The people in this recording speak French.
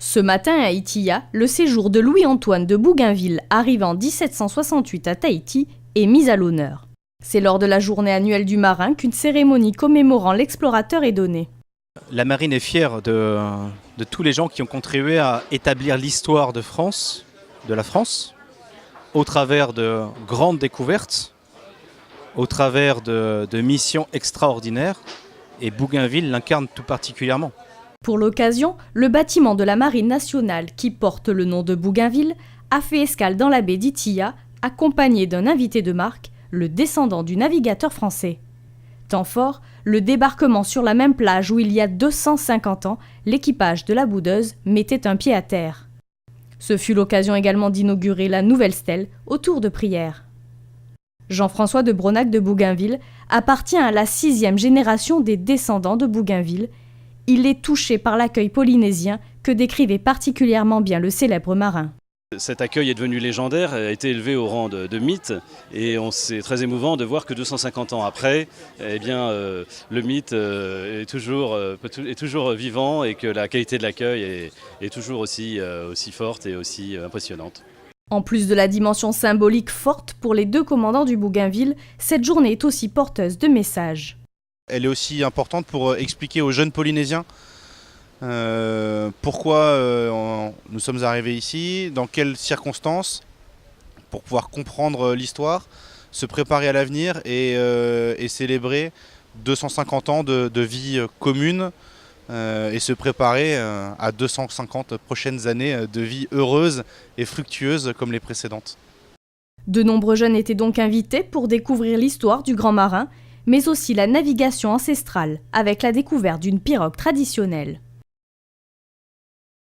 Ce matin à Itia, le séjour de Louis-Antoine de Bougainville, arrivé en 1768 à Tahiti, est mis à l'honneur. C'est lors de la journée annuelle du marin qu'une cérémonie commémorant l'explorateur est donnée. La marine est fière de tous les gens qui ont contribué à établir l'histoire de France, de la France, au travers de grandes découvertes, au travers de missions extraordinaires, et Bougainville l'incarne tout particulièrement. Pour l'occasion, le bâtiment de la Marine nationale, qui porte le nom de Bougainville, a fait escale dans la baie d'Itia, accompagné d'un invité de marque, le descendant du navigateur français. Temps fort, le débarquement sur la même plage où il y a 250 ans, l'équipage de la Boudeuse mettait un pied à terre. Ce fut l'occasion également d'inaugurer la nouvelle stèle au tour de prière. Jean-François de Bronac de Bougainville appartient à la 6e génération des descendants de Bougainville. Il est touché par l'accueil polynésien que décrivait particulièrement bien le célèbre marin. Cet accueil est devenu légendaire, a été élevé au rang de mythe et c'est très émouvant de voir que 250 ans après, le mythe est toujours vivant et que la qualité de l'accueil est toujours aussi forte et aussi impressionnante. En plus de la dimension symbolique forte pour les deux commandants du Bougainville, cette journée est aussi porteuse de messages. Elle est aussi importante pour expliquer aux jeunes Polynésiens pourquoi nous sommes arrivés ici, dans quelles circonstances, pour pouvoir comprendre l'histoire, se préparer à l'avenir et célébrer 250 ans de vie commune et se préparer à 250 prochaines années de vie heureuse et fructueuse comme les précédentes. De nombreux jeunes étaient donc invités pour découvrir l'histoire du grand marin, mais aussi la navigation ancestrale avec la découverte d'une pirogue traditionnelle.